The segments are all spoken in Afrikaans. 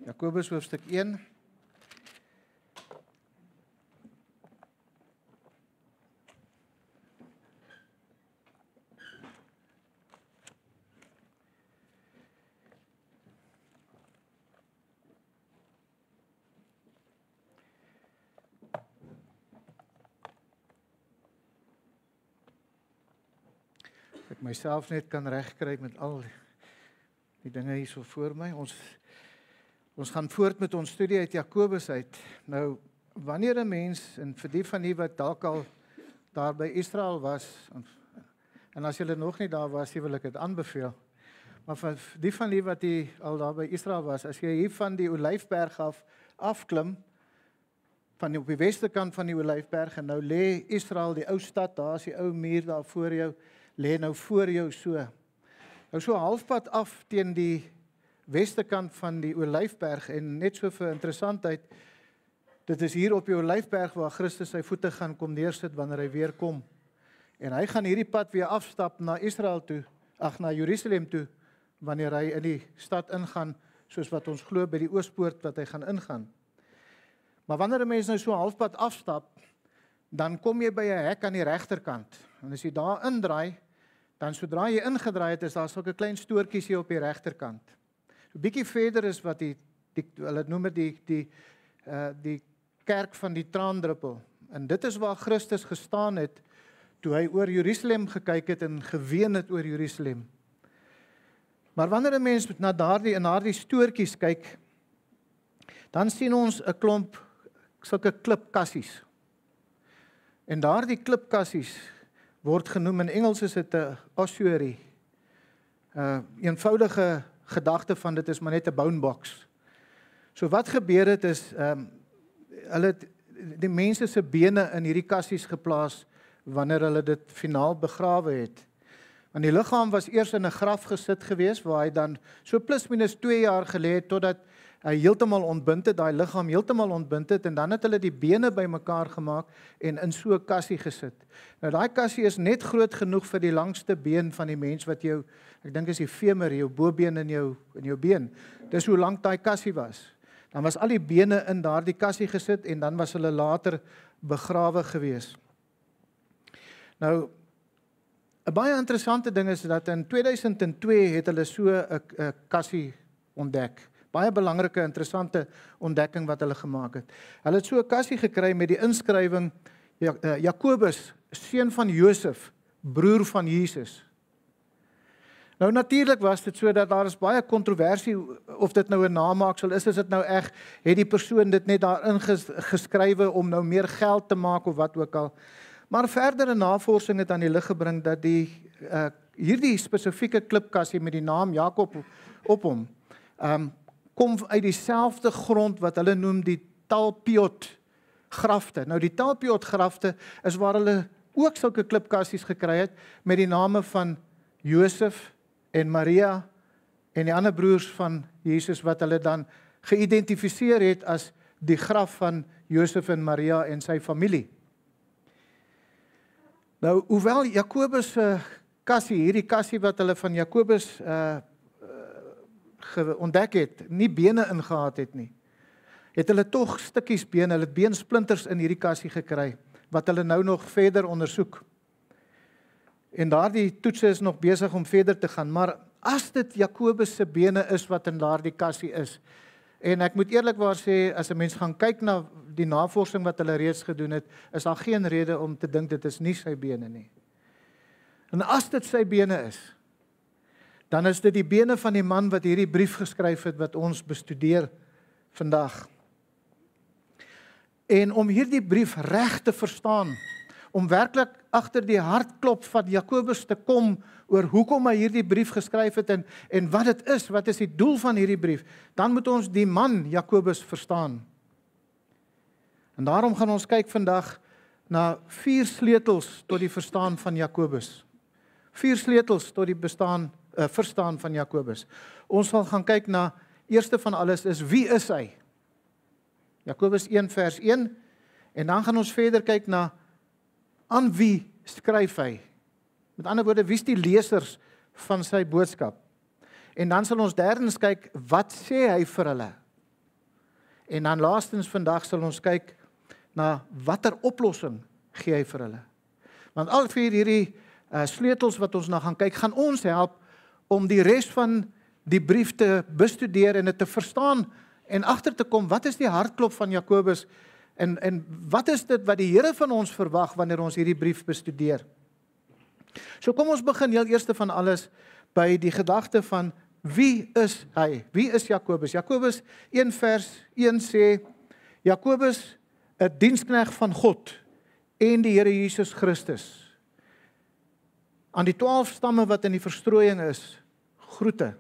Jakobus hoofstuk 1. Ek myself net kan regkry met al die dinge hier so voor my. Ons gaan voort met ons studie uit Jakobus uit. Nou, wanneer 'n mens, en vir die van u wat dalk al daar by Israel was, en as julle nog nie daar was, wil ek dit aanbeveel, maar vir die van u wat al daar by Israel was, as jy hier van die Olyfberg afklim, van op die westerkant van die Olyfberg, en nou lê Israel, die ou stad, daar is die ou muur daar voor jou, lê nou voor jou so. Nou so halfpad af teen die westerkant van die Olyfberg, en net so vir interessantheid, dit is hier op die Olyfberg waar Christus sy voete gaan kom neersit wanneer hy weer kom. En hy gaan hierdie pad weer afstap na Israel toe, na Jerusalem toe, wanneer hy in die stad ingaan, soos wat ons glo by die oospoort wat hy gaan ingaan. Maar wanneer 'n mens nou so halfpad afstap, dan kom jy by 'n hek aan die regterkant. En as jy daar indraai, dan sodra jy ingedraai het, is daar sulke klein stoortjies hier op die regterkant. So 'n bietjie verder is wat hulle noem dit die kerk van die traandruppel. En dit is waar Christus gestaan het toe hy oor Jerusalem gekyk het en geween het oor Jerusalem. Maar wanneer 'n mens in daardie stoortjies kyk, dan sien ons 'n klomp sulke klipkassies. En daardie klipkassies word genoem, in Engels is dit 'n ossuary. Eenvoudige gedagte van dit is maar net 'n bone box. So wat gebeur het is, hulle het die mense se bene in hierdie kassies geplaas wanneer hulle dit finaal begrawe het. Want die liggaam was eers in 'n graf gesit gewees, waar hy dan so plus minus 2 jaar gelê het, totdat hy heeltemal ontbind het, daai liggaam heeltemal ontbind het, en dan het hulle die bene bymekaar gemaak en in so 'n kassie gesit. Nou daai kassie is net groot genoeg vir die langste been van die mens wat jou, ek dink is die femur, jou bobeen in jou been. Dis hoe lank daai kassie was. Dan was al die bene in daardie kassie gesit en dan was hulle later begrawe gewees. Nou, 'n baie interessante ding is dat in 2002 het hulle so 'n kassie ontdek. Baie belangrike, interessante ontdekking wat hulle gemaak het. Hulle het so 'n kassie gekry met die inskrywing Jakobus, seun van Josef, broer van Jesus. Nou natuurlik was dit so dat daar is baie kontroversie of dit nou 'n namaaksel is dit nou reg, het die persoon dit net daarin geskrywe om nou meer geld te maak of wat ook al. Maar verdere navorsing het aan die lig gebring dat hierdie spesifieke klipkassie met die naam Jakob op hom, kom uit dieselfde grond wat hulle noem die Talpiot grafte. Nou die Talpiot grafte is waar hulle ook sulke klipkassies gekry het met die name van Josef en Maria en die ander broers van Jesus wat hulle dan geïdentifiseer het as die graf van Josef en Maria en sy familie. Nou, hoewel Jakobus se kassie, hierdie kassie wat hulle van Jakobus ontdek het, nie bene ingehad het nie, het hulle tog stukkies been, hulle het beensplinters in hierdie kassie gekry, wat hulle nou nog verder ondersoek. En daardie toetse is nog besig om verder te gaan, maar as dit Jakobus se bene is wat in daardie kassie is, en ek moet eerlikwaar sê, as 'n mens gaan kyk na die navorsing wat hulle reeds gedoen het, is daar geen rede om te dink dit is nie sy bene nie. En as dit sy bene is, dan is dit die bene van die man wat hierdie brief geskryf het, wat ons bestudeer vandag. En om hierdie brief reg te verstaan, om werklik agter die hartklop van Jakobus te kom oor hoekom hy hierdie brief geskryf het en wat dit is, wat is die doel van hierdie brief, dan moet ons die man Jakobus verstaan. En daarom gaan ons kyk vandag na 4 sleutels tot die verstaan van Jakobus. 4 sleutels tot die verstaan van Jakobus. Ons sal gaan kyk na, eerste van alles is, wie is hy? Jakobus 1 vers 1, en dan gaan ons verder kyk na, aan wie skryf hy? Met ander woorde, wie is die lesers van sy boodskap? En dan sal ons derdens kyk, wat sê hy vir hulle? En dan laastens vandag sal ons kyk na watter oplossing gee hy vir hulle. Want al vier hierdie sleutels wat ons na gaan kyk, gaan ons help om die res van die brief te bestudeer en dit te verstaan en agter te kom, wat is die hartklop van Jakobus en wat is dit wat die Here van ons verwag wanneer ons hierdie brief bestudeer? So kom ons begin heel eerste van alles by die gedagte van wie is hy? Wie is Jakobus? Jakobus 1 vers 1 sê, Jakobus, 'n diensknegt van God en die Here Jesus Christus. Aan die 12 stamme wat in die verstrooiing is, groete.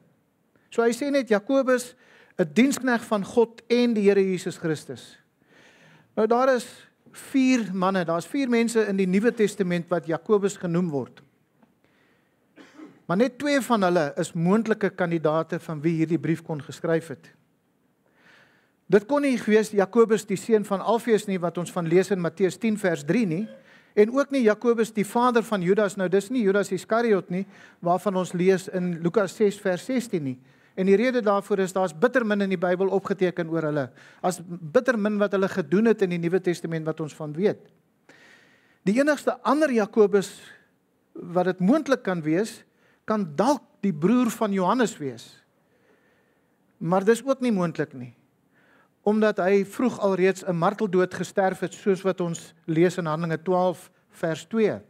So hy sê net Jakobus, 'n diensknegt van God en die Here Jesus Christus. Nou daar is 4 manne, daar's 4 mense in die Nuwe Testament wat Jakobus genoem word. Maar net 2 van hulle is moontlike kandidate van wie hierdie brief kon geskryf het. Dit kon nie gewees Jakobus die seun van Alfeus nie, wat ons van lees in Matteus 10 vers 3 nie, en ook nie Jakobus die vader van Judas, nou dis nie Judas Iskariot nie, waarvan ons lees in Lukas 6 vers 16 nie. En die rede daarvoor is, daar's bitter min in die Bybel opgeteken oor hulle, as bitter min wat hulle gedoen het in die Nuwe Testament wat ons van weet. Die enigste ander Jakobus wat dit moontlik kan wees, kan dalk die broer van Johannes wees. Maar dis ook nie moontlik nie, omdat hy vroeg alreeds 'n marteldood gesterf het, soos wat ons lees in Handelinge 12 vers 2.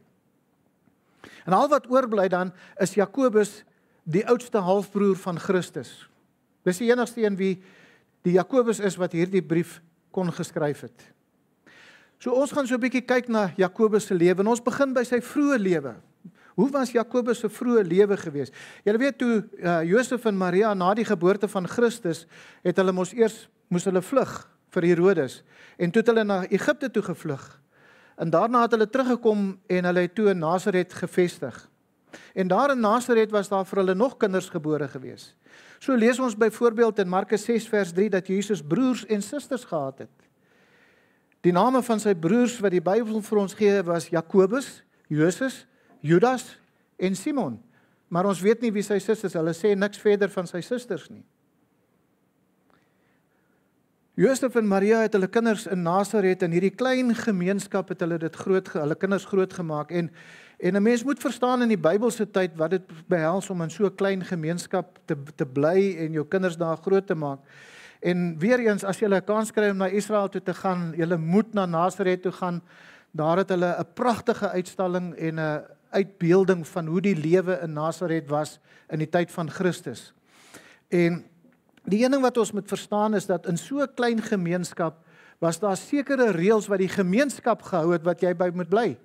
En al wat oorbly dan is Jakobus, die oudste halfbroer van Christus. Dis die enigste een wie die Jakobus is wat hierdie brief kon geskryf het. So ons gaan so 'n bietjie kyk na Jakobus se lewe en ons begin by sy vroeë lewe. Hoe was Jakobus se vroeë lewe gewees? Julle weet toe Josef en Maria na die geboorte van Christus het hulle moes hulle vlug vir Herodes en toe het hulle na Egipte toe gevlug. En daarna het hulle teruggekom en hulle het toe in Nasaret gevestig. En daar in Nasaret was daar vir hulle nog kinders gebore gewees. So lees ons byvoorbeeld in Markus 6 vers 3 dat Jesus broers en susters gehad het. Die name van sy broers wat die Bybel vir ons gee was Jakobus, Joses, Judas en Simon. Maar ons weet nie wie sy susters, hulle sê niks verder van sy susters nie. Josef en Maria het hulle kinders in Nasaret, in hierdie klein gemeenskap het hulle hulle kinders grootgemaak en 'n mens moet verstaan in die Bybelse tyd wat dit behels om in so 'n klein gemeenskap te bly en jou kinders daar groot te maak. En weer eens, as jy 'n kans kry om na Israel toe te gaan, jy moet na Nasaret toe gaan. Daar het hulle 'n pragtige uitstalling en 'n uitbeelding van hoe die lewe in Nasaret was in die tyd van Christus. En die een ding wat ons moet verstaan is dat in so 'n klein gemeenskap was daar sekere reëls wat die gemeenskap gehou het wat jy by moet bly.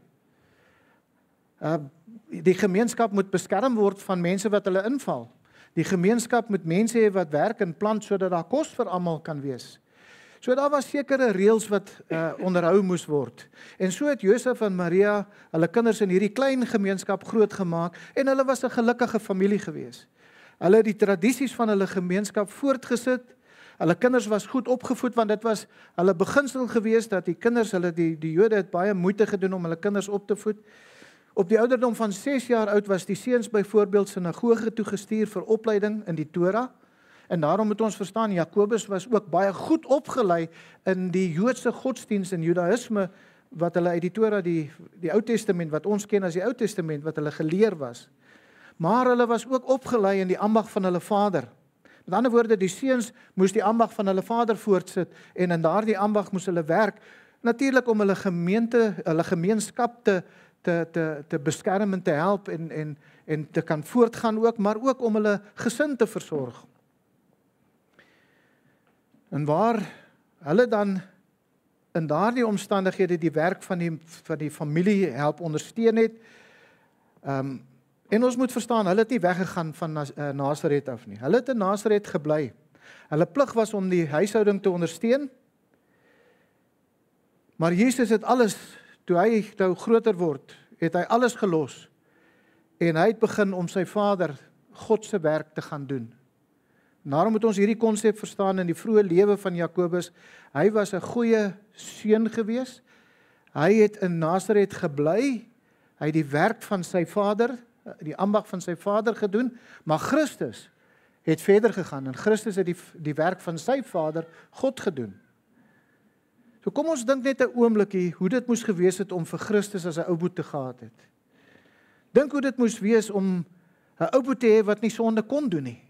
Die gemeenskap moet beskerm word van mense wat hulle inval. Die gemeenskap moet mense hê wat werk en plant sodat daar kos vir almal kan wees. So daar was sekere reëls wat onderhou moes word. En so het Josef en Maria hulle kinders in hierdie klein gemeenskap grootgemaak en hulle was 'n gelukkige familie gewees. Hulle het die tradisies van hulle gemeenskap voortgesit. Hulle kinders was goed opgevoed want dit was hulle beginsel gewees dat die kinders, die Jode het baie moeite gedoen om hulle kinders op te voed. Op die ouderdom van 6 jaar oud was die seuns byvoorbeeld sinagoge toe gestuur vir opleiding in die Torah. En daarom moet ons verstaan, Jakobus was ook baie goed opgelei in die Joodse godsdienst en Judaïsme wat hulle uit die Torah, die Ou Testament wat ons ken as die Ou Testament wat hulle geleer was. Maar hulle was ook opgelei in die ambag van hulle vader. Met ander woorde, die seuns moes die ambag van hulle vader voortsit en in daardie ambag moes hulle werk, natuurlik om hulle gemeenskap te beskerm en te help en te kan voortgaan ook, maar ook om hulle gesin te versorg. En waar hulle dan in daardie omstandighede die werk van die familie help ondersteun het, en ons moet verstaan, hulle het nie weggegaan van Nasaret af nie. Hulle het in Nasaret gebly. Hulle plig was om die huishouding te ondersteun, maar Jesus het alles, toe hy nou groter word, het hy alles gelos, en hy het begin om sy Vader, God se werk te gaan doen. Daarom moet ons hierdie konsep verstaan in die vroeë lewe van Jakobus. Hy was 'n goeie seun gewees. Hy het in Nasaret gebly. Hy het die werk van sy vader, die ambag van sy vader gedoen, maar Christus het verder gegaan en Christus het die werk van sy Vader, God, gedoen. So kom ons dink net 'n oombliekie hoe dit moes gewees het om vir Christus as 'n ouboet te gehad het. Dink hoe dit moes wees om 'n ouboet te hê wat nie sonde kon doen nie.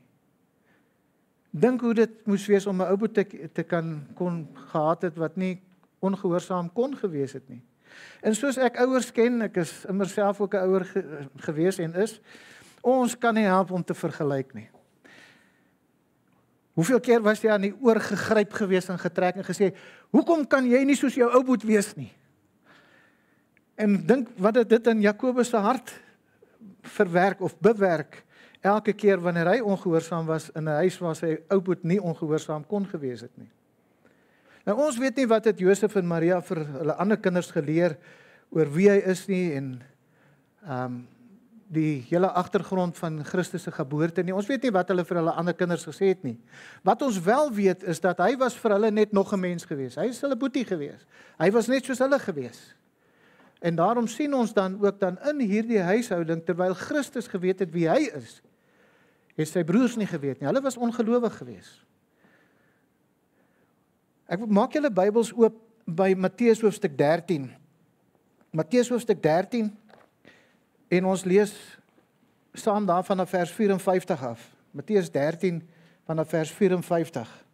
Dink hoe dit moes wees om 'n ouboet te kon gehad het wat nie ongehoorsaam kon gewees het nie. En soos ek ouers ken, ek is immer self ook 'n ouer gewees en is, ons kan nie help om te vergelyk nie. Hoeveel keer was jy aan die oor gegryp gewees en getrek en gesê, hoekom kan jy nie soos jou ouboet wees nie? En dink wat het dit in Jakobus se hart verwerk of bewerk, elke keer wanneer hy ongehoorsaam was in 'n huis waar sy ouboet nie ongehoorsaam kon gewees het nie. Nou ons weet nie wat het Josef en Maria vir hulle ander kinders geleer oor wie hy is nie en die hele agtergrond van Christus se geboorte nie. Ons weet nie wat hulle vir hulle ander kinders gesê het nie. Wat ons wel weet is dat hy was vir hulle net nog 'n mens gewees. Hy is hulle boetie gewees. Hy was net soos hulle gewees. En daarom sien ons dan ook dan in hierdie huishouding, terwyl Christus geweet het wie hy is, het sy broers nie geweet nie. Hulle was ongelowig gewees. Ek maak julle Bybels oop by Matteus hoofstuk 13. Matteus hoofstuk 13 en ons lees saam daar vanaf vers 54 af. Matteus 13 vanaf vers 54.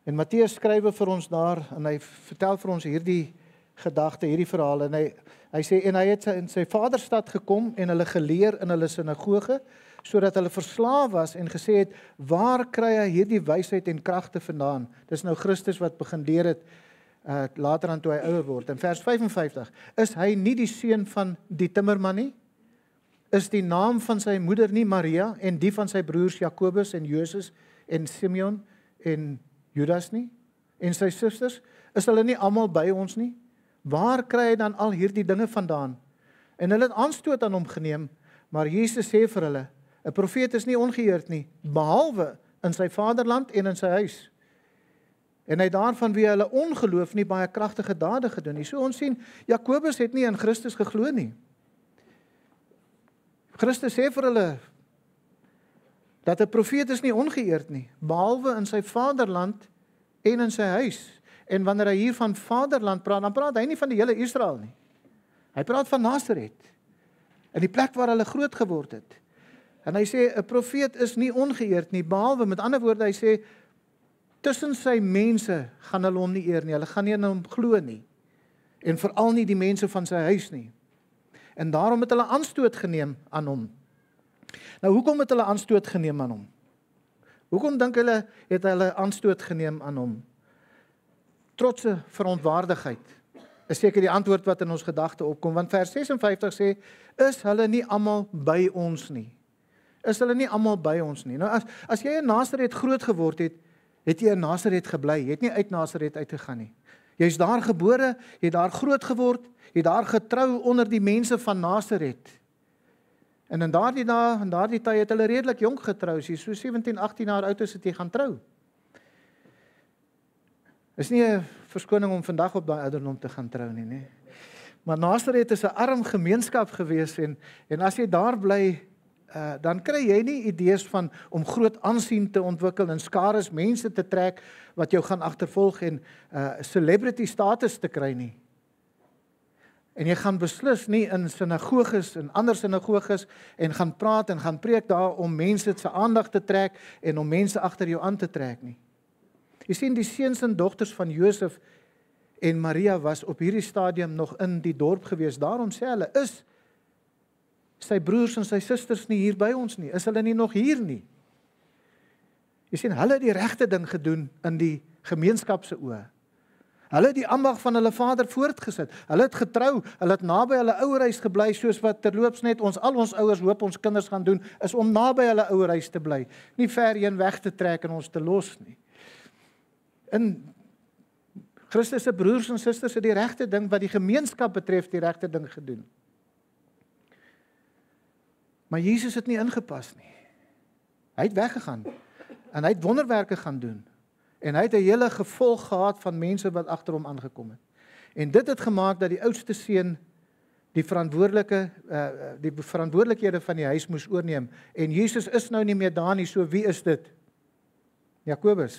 En Matteus skrywe vir ons daar en hy vertel vir ons hierdie gedagte, hierdie verhaal en hy sê en hy het in sy vaderstad gekom en hulle geleer in hulle sinagoge sodat hulle verslaaf was en gesê het, waar kry hy hierdie wysheid en kragte vandaan? Dis nou Christus wat begin leer het later aan toe hy ouer word. In vers 55, is hy nie die seun van die timmerman nie? Is die naam van sy moeder nie Maria en die van sy broers Jakobus en Joses en Simeon en Judas nie? En sy susters, is hulle nie almal by ons nie? Waar kry hy dan al hierdie dinge vandaan? En hulle het aanstoot aan hom geneem, maar Jesus sê vir hulle, 'n profeet is nie ongeëerd nie, behalwe in sy vaderland en in sy huis. En hy daarvan wie hulle ongeloof nie baie kragtige dade gedoen nie. So ons sien, Jakobus het nie in Christus geglo nie. Christus sê vir hulle, dat 'n profeet is nie ongeëerd nie, behalwe in sy vaderland en in sy huis. En wanneer hy hier van vaderland praat, dan praat hy nie van die hele Israel nie. Hy praat van Nasaret, in die plek waar hulle groot geword het. En hy sê, 'n profeet is nie ongeëerd nie, behalwe, met ander woorde, hy sê, tussen sy mense gaan hulle hom nie eer nie, hulle gaan nie in hom glo nie. En veral nie die mense van sy huis nie. En daarom het hulle aanstoot geneem aan hom. Nou, hoekom het hulle aanstoot geneem aan hom? Hoekom dink hulle, het hulle aanstoot geneem aan hom? Trotse verontwaardigheid is seker die antwoord wat in ons gedagte opkom, want vers 56 sê, is hulle nie almal by ons nie? Is hulle nie almal by ons nie? Nou, as jy in Nasaret groot geword het, het jy in Nasaret gebly, jy het nie uit Nasaret uitgegaan nie. Jy is daar gebore, jy het daar groot geword, jy het daar getrou onder die mense van Nasaret. En in daardie dae, in daardie tyd het hulle redelik jonk getrou, as jy so 17, 18 jaar oud is, het jy gaan trou. Is nie 'n verskoning om vandag op daai ouderdom te gaan trou nie. Maar Nasaret is 'n arm gemeenskap gewees en as jy daar bly, dan kry jy nie idees van om groot aansien te ontwikkel en skares mense te trek wat jou gaan agtervolg en celebrity status te kry nie. En jy gaan beslis nie in sinagoges en ander sinagoges en gaan praat en gaan preek daar om mense se aandag te trek en om mense agter jou aan te trek nie. Jy sien, die seuns en dogters van Josef en Maria was op hierdie stadium nog in die dorp gewees. Daarom sê hulle, is sy broers en sy susters nie hier by ons nie? Is hulle nie nog hier nie? Jy sien, hulle het die regte ding gedoen in die gemeenskap se oë. Hulle het die ambag van hulle vader voortgesit. Hulle het getrou, hulle het naby hulle ouerhuis gebly, soos wat terloops net al ons ouers hoop ons kinders gaan doen, is om naby hulle ouerhuis te bly, nie ver heen weg te trek en ons te los nie. In Christus se broers en susters het die regte ding wat die gemeenskap betref, die regte ding gedoen. Maar Jesus het nie ingepas nie. Hy het weggegaan en hy het wonderwerke gaan doen. En hy het 'n hele gevolg gehad van mense wat agter hom aangekom het. En dit het gemaak dat die oudste seun die verantwoordelikhede van die huis moes oorneem. En Jesus is nou nie meer daar nie, so wie is dit? Jakobus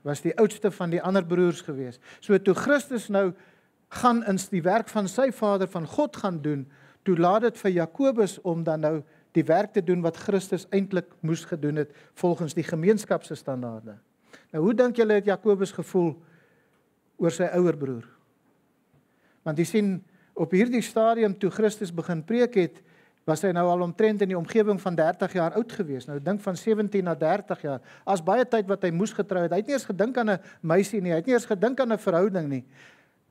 was die oudste van die ander broers gewees. So toe Christus nou gaan in die werk van sy Vader, van God gaan doen, toe laat dit vir Jakobus om dan nou die werk te doen wat Christus eintlik moes gedoen het, volgens die gemeenskapse standaarde. Nou hoe dink julle het Jakobus gevoel oor sy ouer broer? Want jy sien, op hierdie stadium toe Christus begin preek het, was hy nou al omtrent in die omgewing van 30 jaar oud gewees. Nou dink van 17 na 30 jaar. As baie tyd wat hy moes getrou het. Hy het nie eens gedink aan 'n meisie nie, hy het nie eens gedink aan 'n verhouding nie.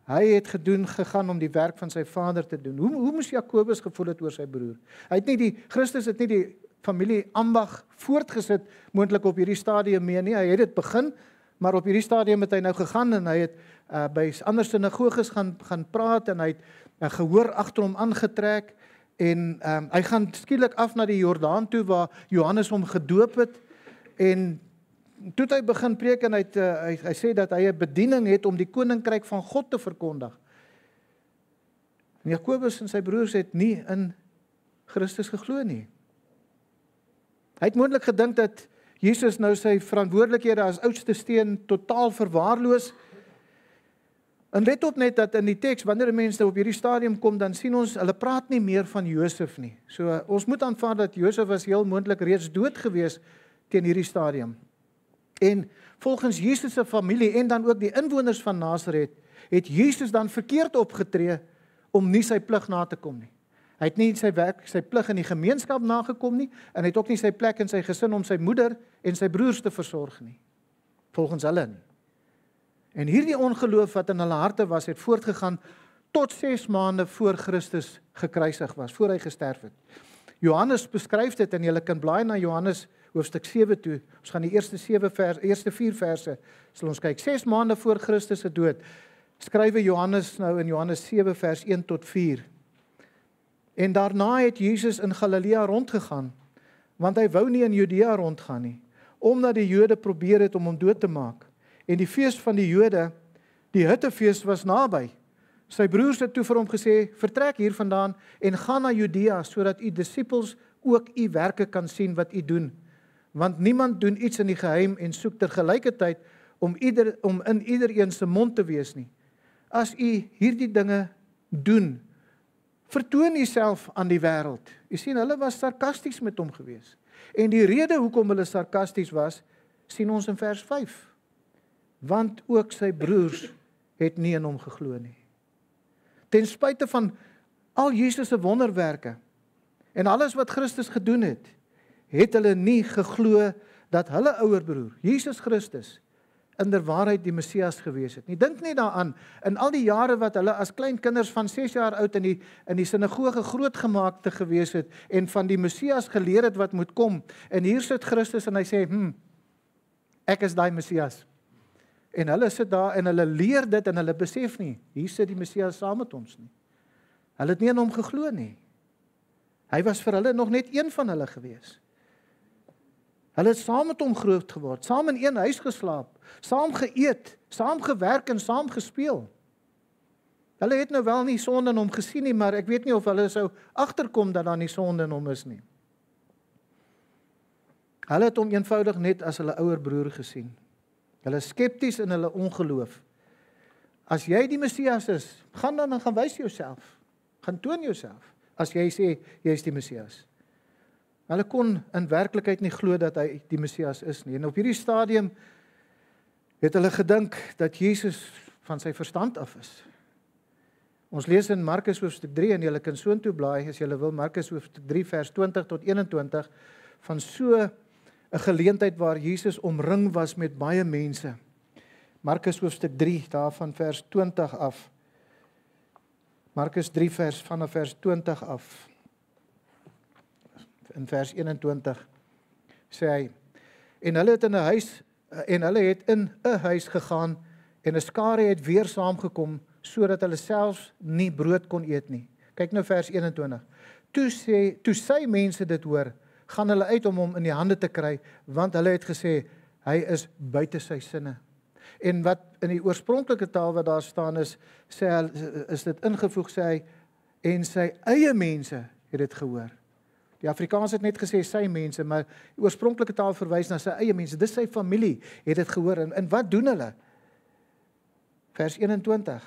Hy het gegaan om die werk van sy vader te doen. Hoe moes Jakobus gevoel het oor sy broer? Christus het nie die familie ambag voortgesit, moontlik op hierdie stadium mee nie. Hy het dit begin, maar op hierdie stadium het hy nou gegaan en hy het by ander sinagoges gaan praat en hy het gehoor agter hom aangetrek en hy gaan skielik af na die Jordaan toe waar Johannes hom gedoop het en toe hy begin preek en hy sê dat hy 'n bediening het om die koninkryk van God te verkondig. En Jakobus en sy broers het nie in Christus geglo nie. Hy het moontlik gedink dat Jesus nou sy verantwoordelikhede as oudste steen totaal verwaarloos. En let op net dat in die teks, wanneer die mense op hierdie stadium kom, dan sien ons, hulle praat nie meer van Josef nie. So ons moet aanvaar dat Josef was heel moontlik reeds dood gewees teen hierdie stadium. En volgens Jesus se familie en dan ook die inwoners van Nasaret, het Jesus dan verkeerd opgetree om nie sy plig na te kom nie. Hy het nie sy plig in die gemeenskap nagekom nie, en hy het ook nie sy plek in sy gesin om sy moeder en sy broers te versorg nie. Volgens hulle nie. En hierdie ongeloof wat in hulle harte was, het voortgegaan tot 6 maande voor Christus gekruisig was, voor hy gesterf het. Johannes beskryf dit, en julle kan blaai na Johannes hoofstuk 7 toe. Ons gaan die eerste 4 verse sal ons kyk. 6 maande voor Christus se dood skrywe Johannes nou in Johannes 7 vers 1 tot 4. En daarna het Jesus in Galilea rondgegaan, want hy wou nie in Judea rondgaan nie, omdat die Jode probeer het om hom dood te maak. En die fees van die Jode, die Hittefees, was naby. Sy broers het toe vir hom gesê, vertrek hier vandaan en gaan na Judea, sodat u disippels ook u werke kan sien wat u doen. Want niemand doen iets in die geheim en soek tergelykertyd om in iedereen se mond te wees nie. As u hierdie dinge doen, vertoon u self aan die wêreld. U sien, hulle was sarkasties met hom gewees. En die rede hoekom hulle sarkasties was, sien ons in vers 5. Want ook sy broers het nie in hom geglo nie. Ten spyte van al Jesus se wonderwerke en alles wat Christus gedoen het, het hulle nie geglo dat hulle ouer broer, Jesus Christus, inderwaarheid die Messias gewees het nie. Dink net daaraan, in al die jare wat hulle as klein kinders van 6 jaar oud in die sinagoge grootgemaak te gewees het en van die Messias geleer het wat moet kom. En hier sit Christus en hy sê, ek is daai Messias. En hulle sit daar en hulle leer dit en hulle besef nie, hier sit die Messias saam met ons nie. Hulle het nie in hom geglo nie. Hy was vir hulle nog net een van hulle gewees. Hulle het saam met hom groot geword, saam in een huis geslaap, saam geëet, saam gewerk en saam gespeel. Hulle het nou wel nie sonde in hom gesien nie, maar ek weet nie of hulle sou agterkom dat daar nie sonde in hom is nie. Hulle het hom eenvoudig net as hulle ouer broer gesien. Hulle is skepties in hulle ongeloof. As jy die Messias is, gaan dan en gaan wys jouself. Gaan toon jouself, as jy sê, jy is die Messias. Hulle kon in werklikheid nie glo dat hy die Messias is nie. En op hierdie stadium het hulle gedink dat Jesus van sy verstand af is. Ons lees in Markus hoofstuk 3, en julle kan soontoe blaai, as julle wil, Markus hoofstuk 3 vers 20 tot 21, van so 'n geleentheid waar Jesus omring was met baie mense. Markus hoofstuk 3, daarvan vers 20 af. Markus 3 vanaf vers 20 af. In vers 21 sê hy, en hulle het in 'n huis gegaan, en 'n skare het weer saamgekom, sodat hulle selfs nie brood kon eet nie. Kyk nou vers 21. Toe sy mense dit hoor, gaan hulle uit om hom in die hande te kry, want hulle het gesê, hy is buite sy sinne. En wat in die oorspronklike taal wat daar staan is dit ingevoeg, sê hy, en sy eie mense het dit gehoor. Die Afrikaans het net gesê sy mense, maar die oorspronklike taal verwys na sy eie mense. Dis sy familie het dit gehoor. En wat doen hulle? Vers 21.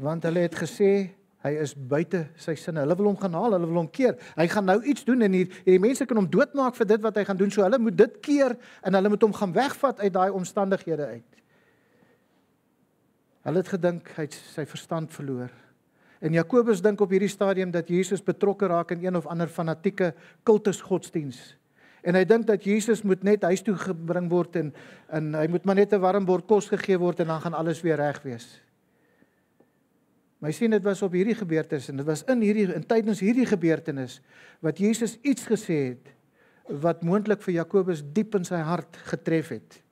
Want hulle het gesê, hy is buite sy sinne. Hulle wil hom gaan haal, hulle wil hom keer. Hy gaan nou iets doen en die mense kan hom doodmaak vir dit wat hy gaan doen. So hulle moet dit keer en hulle moet hom gaan wegvat uit daai omstandighede uit. Hulle het gedink hy het sy verstand verloor. En Jakobus dink op hierdie stadium dat Jesus betrokke raak in een of ander fanatieke kultusgodsdiens. En hy dink dat Jesus moet net huis toe gebring word en hy moet maar net 'n warm bord kos gegee word en dan gaan alles weer reg wees. Maar jy sien, dit was op hierdie gebeurtenis en dit was tydens hierdie gebeurtenis wat Jesus iets gesê het wat moontlik vir Jakobus diep in sy hart getref het.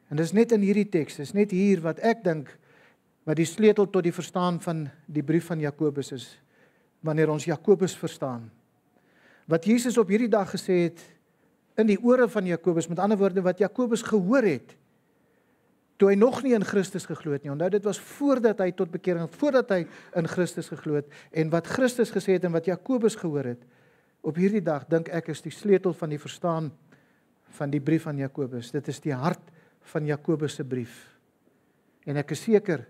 En dis net in hierdie teks, dis net hier wat ek dink wat die sleutel tot die verstaan van die brief van Jakobus is, wanneer ons Jakobus verstaan. Wat Jesus op hierdie dag gesê het in die ore van Jakobus, met ander woorde wat Jakobus gehoor het, toe hy nog nie in Christus geglo het nie. Onthou, dit was voordat hy tot bekering, voordat hy in Christus geglo het, en wat Christus gesê het en wat Jakobus gehoor het, op hierdie dag dink ek is die sleutel van die verstaan van die brief van Jakobus. Dit is die hart van Jakobus se brief. En ek is seker,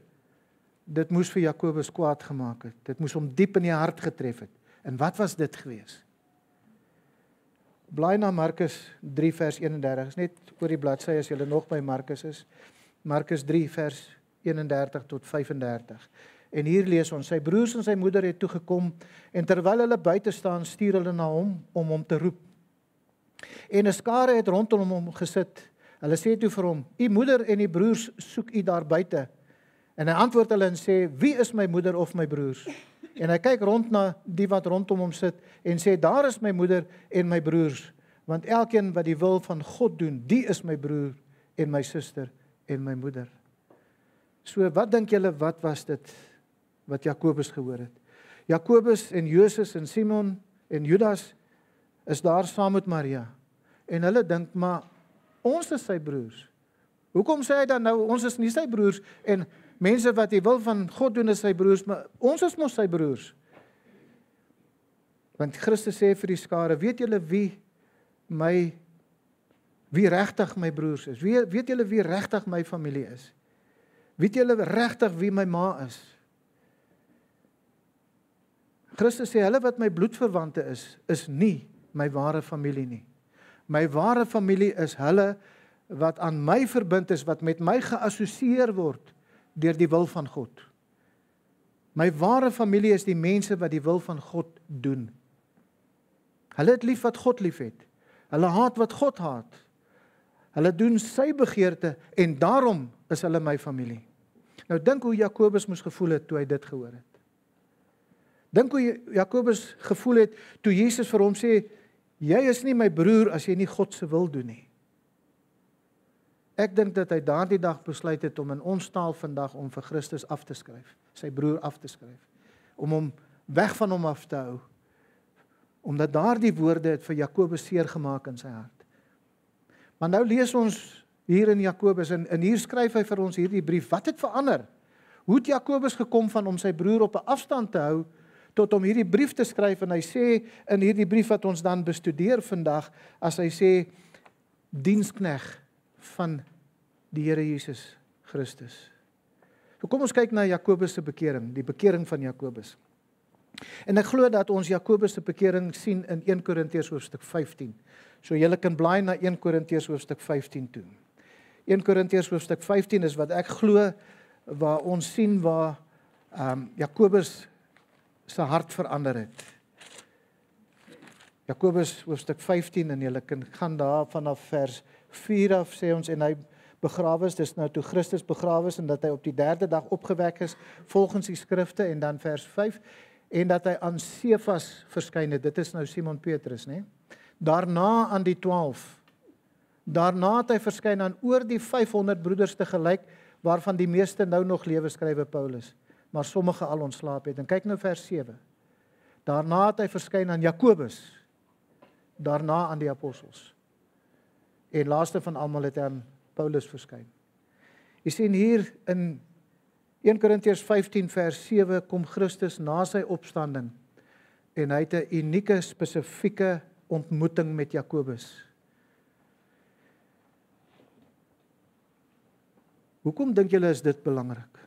dit moes vir Jakobus kwaad gemaak het. Dit moes hom diep in die hart getref het. En wat was dit gewees? Blaai na Markus 3 vers 31, is net oor die bladsy as jy nog by Markus is. Markus 3 vers 31 tot 35. En hier lees ons, sy broers en sy moeder het toegekom, en terwyl hulle buite staan, stuur hulle na hom, om hom te roep. En 'n skare het rondom hom gesit. Hulle sê toe vir hom, u moeder en die broers soek u daar buite. En hy antwoord hulle en sê, wie is my moeder of my broers? En hy kyk rond na die wat rondom hom sit, en sê, daar is my moeder en my broers, want elkeen wat die wil van God doen, die is my broer en my suster en my moeder. So, wat dink julle, wat was dit wat Jakobus gehoor het? Jakobus en Joses en Simon en Judas is daar saam met Maria. En hulle dink, maar ons is sy broers. Hoekom sê hy dan nou, ons is nie sy broers, en mense wat die wil van God doen is sy broers, maar ons is mos sy broers. Want Christus sê vir die skare, weet julle wie regtig my broers is? Weet julle wie regtig my familie is? Weet julle regtig wie my ma is? Christus sê, hulle wat my bloedverwante is nie my ware familie nie. My ware familie is hulle wat aan my verbind is, wat met my geassosieer word deur die wil van God. My ware familie is die mense wat die wil van God doen. Hulle het lief wat God lief het. Hulle haat wat God haat. Hulle doen sy begeerte en daarom is hulle my familie. Nou dink hoe Jakobus moes gevoel het toe hy dit gehoor het. Dink hoe Jakobus gevoel het toe Jesus vir hom sê, jy is nie my broer as jy nie God se wil doen nie. Ek dink dat hy daardie dag besluit het om in ons taal vandag om vir Christus af te skryf, sy broer af te skryf, om hom weg van hom af te hou, omdat daardie woorde het vir Jakobus seer gemaak in sy hart. Maar nou lees ons hier in Jakobus, en hier skryf hy vir ons hierdie brief, wat het verander? Hoe het Jakobus gekom van om sy broer op 'n afstand te hou, tot om hierdie brief te skryf, en hy sê in hierdie brief wat ons dan bestudeer vandag, as hy sê, dienskneg van die Here Jesus Christus. So kom ons kyk na Jakobus se bekering, die bekering van Jakobus. En ek glo dat ons Jakobus se bekering sien in 1 Korintiërs hoofstuk 15. So julle kan blaai na 1 Korintiërs hoofstuk 15 toe. 1 Korintiërs hoofstuk 15 is wat ek glo, waar ons sien waar Jakobus se hart verander het. Jakobus hoofstuk 15, en julle kan gaan daar vanaf vers 4 af, sê ons, en hy begrawe is, dis nou toe Christus begrawe is, en dat hy op die 3de dag opgewek is, volgens die skrifte, en dan vers 5, en dat hy aan Sefas verskyn het, dit is nou Simon Petrus, né? Daarna aan die 12, daarna het hy verskyn aan oor die 500 broeders te gelyk, waarvan die meeste nou nog lewe, skrywe Paulus, maar sommige al ontslaap het. En kyk nou vers 7, daarna het hy verskyn aan Jakobus, daarna aan die apostels, en laaste van almal het hy aan Paulus verskyn. Jy sien hier in 1 Korintiërs 15 vers 7 kom Christus na sy opstanding en hy het 'n unieke, spesifieke ontmoeting met Jakobus. Hoekom dink julle is dit belangrik?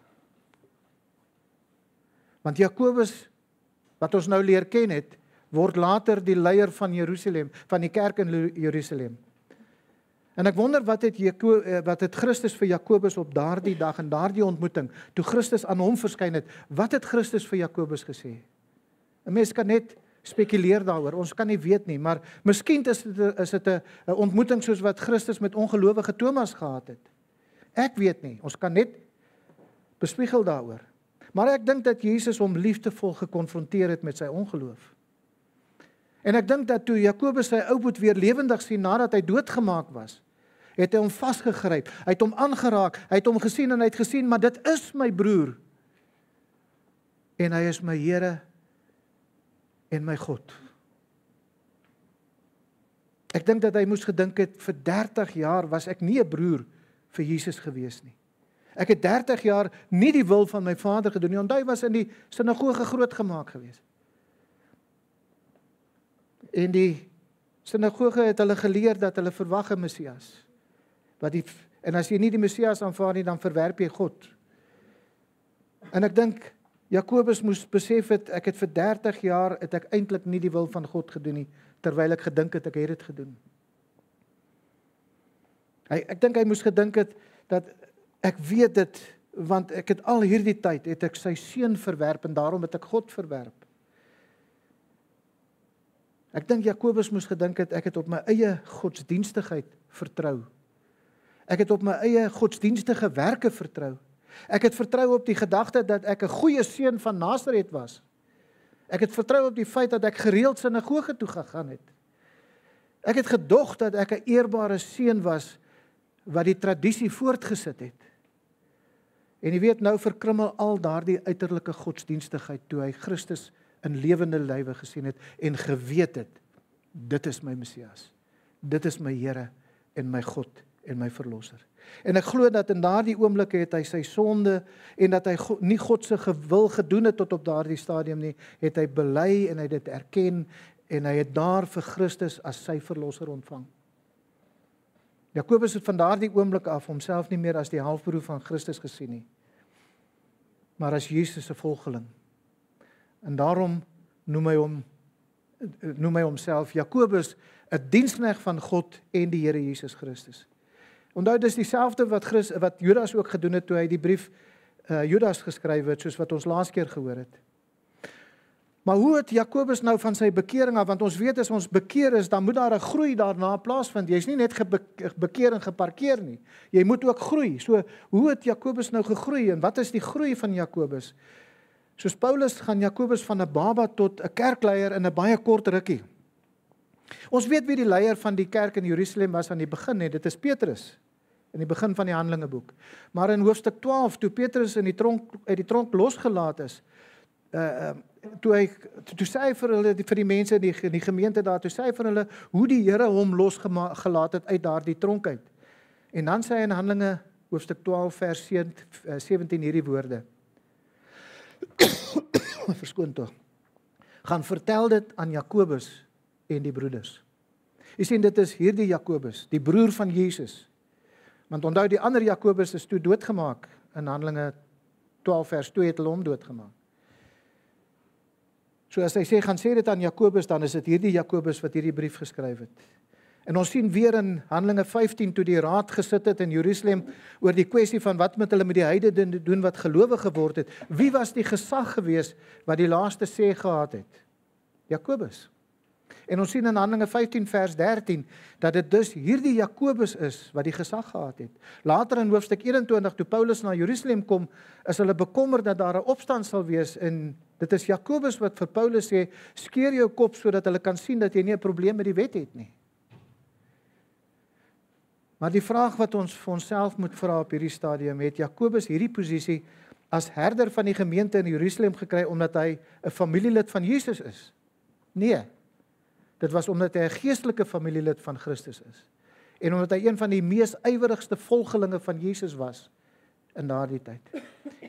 Want Jakobus, wat ons nou leer ken het, word later die leier van Jerusalem, van die kerk in Jerusalem. En ek wonder wat het Christus vir Jakobus op daardie dag en daardie ontmoeting, toe Christus aan hom verskyn het, wat het Christus vir Jakobus gesê? 'n Mens kan net spekuleer daaroor, ons kan nie weet nie, maar miskien is dit 'n ontmoeting soos wat Christus met ongelowige Thomas gehad het. Ek weet nie, ons kan net bespiegel daaroor. Maar ek dink dat Jesus hom liefdevol gekonfronteer het met sy ongeloof. En ek dink dat toe Jakobus sy ouboet weer lewendig sien nadat hy doodgemaak was, het hy hom vasgegryp, hy het hom aangeraak, hy het hom gesien en hy het gesien, maar dit is my broer. En hy is my Here en my God. Ek dink dat hy moes gedink het, vir 30 jaar was ek nie 'n broer vir Jesus gewees nie. Ek het 30 jaar nie die wil van my Vader gedoen nie, want hy was in die sinagoge grootgemaak gewees. En die sinagoge het hulle geleer dat hulle verwag 'n Messias. En as jy nie die Messias aanvaar nie, dan verwerp jy God. En ek dink Jakobus moes besef het, ek het vir 30 jaar het ek eintlik nie die wil van God gedoen nie, terwyl ek gedink het ek het dit gedoen. Ek dink hy moes gedink het dat ek weet dit, want ek het al hierdie tyd het ek sy seun verwerp en daarom het ek God verwerp. Ek dink Jakobus moes gedink het, ek het op my eie godsdienstigheid vertrou. Ek het op my eie godsdienstige werke vertrou. Ek het vertrou op die gedagte dat ek 'n goeie seun van Nasaret was. Ek het vertrou op die feit dat ek gereeld sinagoge toe gegaan het. Ek het gedog dat ek 'n eerbare seun was wat die tradisie voortgesit het. En jy weet, nou verkrummel al daardie uiterlike godsdienstigheid toe hy Christus in lewende lywe gesien het en geweet het, dit is my Messias. Dit is my Here en my God en my Verlosser. En ek glo dat in daardie oomblikke het hy sy sonde en dat hy nie God se wil gedoen het tot op daardie stadium nie, het hy bely en hy het dit erken en hy het daar vir Christus as sy Verlosser ontvang. Jakobus het van daardie oomblik af homself nie meer as die halfbroer van Christus gesien nie, maar as Jesus se volgeling. En daarom noem hy homself Jakobus, 'n diensknegt van God en die Here Jesus Christus. Onthou, dis dieselfde wat Judas ook gedoen het toe hy die brief Judas geskryf het, soos wat ons laas keer gehoor het. Maar hoe het Jakobus nou van sy bekering af, want ons weet as ons bekeer is, dan moet daar 'n groei daarna plaasvind. Jy's nie net bekeer en geparkeer nie. Jy moet ook groei. So, hoe het Jakobus nou gegroei en wat is die groei van Jakobus? Soos Paulus gaan Jakobus van 'n baba tot 'n kerkleier in 'n baie kort rukkie. Ons weet wie die leier van die kerk in Jerusalem was aan die begin, dit is Petrus, in die begin van die Handelinge-boek. Maar in hoofstuk 12, toe Petrus uit die tronk losgelaat is, toe sê hy vir die mense in die gemeente daar, toe sê hy vir hulle hoe die Here hom losgelaat het uit daardie tronk uit. En dan sê hy in Handelinge hoofstuk 12 vers 17 hierdie woorde. Verskoon tog. Gaan vertel dit aan Jakobus en die broeders. Jy sien, dit is hierdie Jakobus, die broer van Jesus. Want onthou, die ander Jakobus is toe doodgemaak. In Handelinge 12 vers 2 het hulle hom doodgemaak. So as hy sê, gaan sê dit aan Jakobus, dan is dit hierdie Jakobus wat hierdie brief geskryf het. En ons sien weer in Handelinge 15, toe die raad gesit het in Jerusalem oor die kwessie van wat met hulle met die heidene doen wat gelowig geword het. Wie was die gesag gewees wat die laaste sê gehad het? Jakobus. En ons sien in Handelinge 15 vers 13, dat dit dus hierdie Jakobus is wat die gesag gehad het. Later in hoofstuk 21, toe Paulus na Jerusalem kom, is hulle bekommerd dat daar 'n opstand sal wees, en dit is Jakobus wat vir Paulus sê, skeer jou kop sodat hulle kan sien dat jy nie 'n probleem met die wet het nie. Maar die vraag wat ons vir onsself moet vra op hierdie stadium, het Jakobus hierdie posisie as herder van die gemeente in Jerusalem gekry omdat hy 'n familielid van Jesus is? Nee. Dit was omdat hy 'n geestelike familielid van Christus is. En omdat hy een van die mees ywerigste volgelinge van Jesus was in daardie tyd.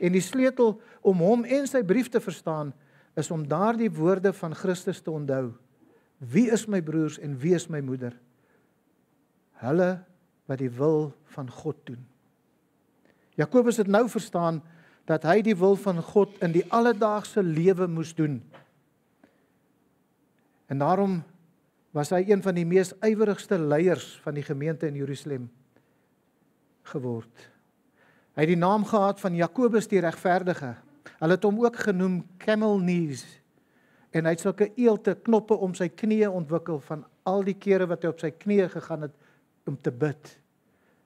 En die sleutel om hom en sy brief te verstaan, is om daardie woorde van Christus te onthou. Wie is my broers en wie is my moeder? Hulle wat die wil van God doen. Jakobus het nou verstaan dat hy die wil van God in die alledaagse lewe moes doen. En daarom was hy een van die mees ywerigste leiers van die gemeente in Jerusalem geword. Hy het die naam gehad van Jakobus die regverdige. Hulle het hom ook genoem camel knees. En hy het sulke eelte knoppe om sy knieë ontwikkel van al die kere wat hy op sy knieë gegaan het om te bid.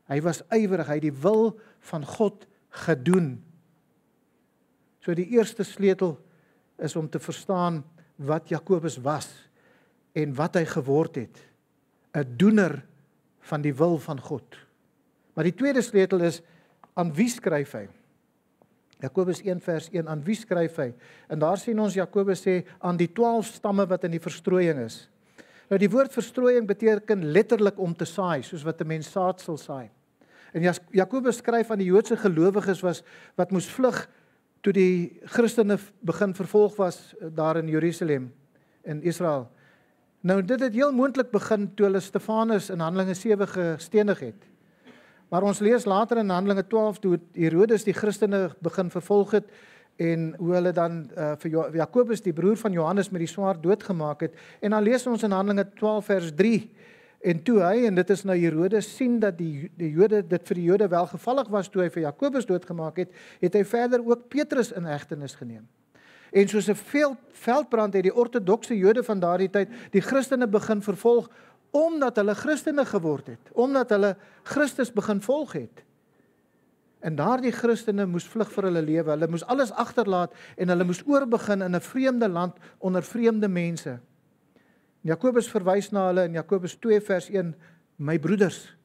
Hy was ywerig, hy het die wil van God gedoen. So die eerste sleutel is om te verstaan wat Jakobus was en wat hy geword het. 'n Doener van die wil van God. Maar die tweede sleutel is, aan wie skryf hy? Jakobus 1 vers 1, aan wie skryf hy? En daar sien ons Jakobus sê, aan die 12 stamme wat in die verstrooiing is. Nou die woord verstrooiing beteken letterlik om te saai, soos wat 'n mens saad sal saai. En Jakobus skryf aan die Joodse gelowiges wat moes vlug toe die Christene begin vervolg was daar in Jerusalem, in Israel. Nou dit het heel moontlik begin toe hulle Stefanus in Handelinge 7 gestenig het. Maar ons lees later in Handelinge 12 toe Herodes die Christene begin vervolg het en hoe hulle dan vir Jakobus die broer van Johannes met die swaard doodgemaak het. En dan lees ons in Handelinge 12 vers 3 en toe hy, en dit is nou Herodes, sien dat die Jode, dit vir die Jode welgevallig was toe hy vir Jakobus doodgemaak het, het hy verder ook Petrus in hegtenis geneem. En soos 'n veldbrand het die ortodokse Jode van daardie tyd die Christene begin vervolg, omdat hulle Christene geword het, omdat hulle Christus begin volg het. En daardie Christene moes vlug vir hulle lewe, hulle moes alles agterlaat en hulle moes oorbegin in 'n vreemde land onder vreemde mense. Jakobus verwys na hulle in Jakobus 2 vers 1, my broeders,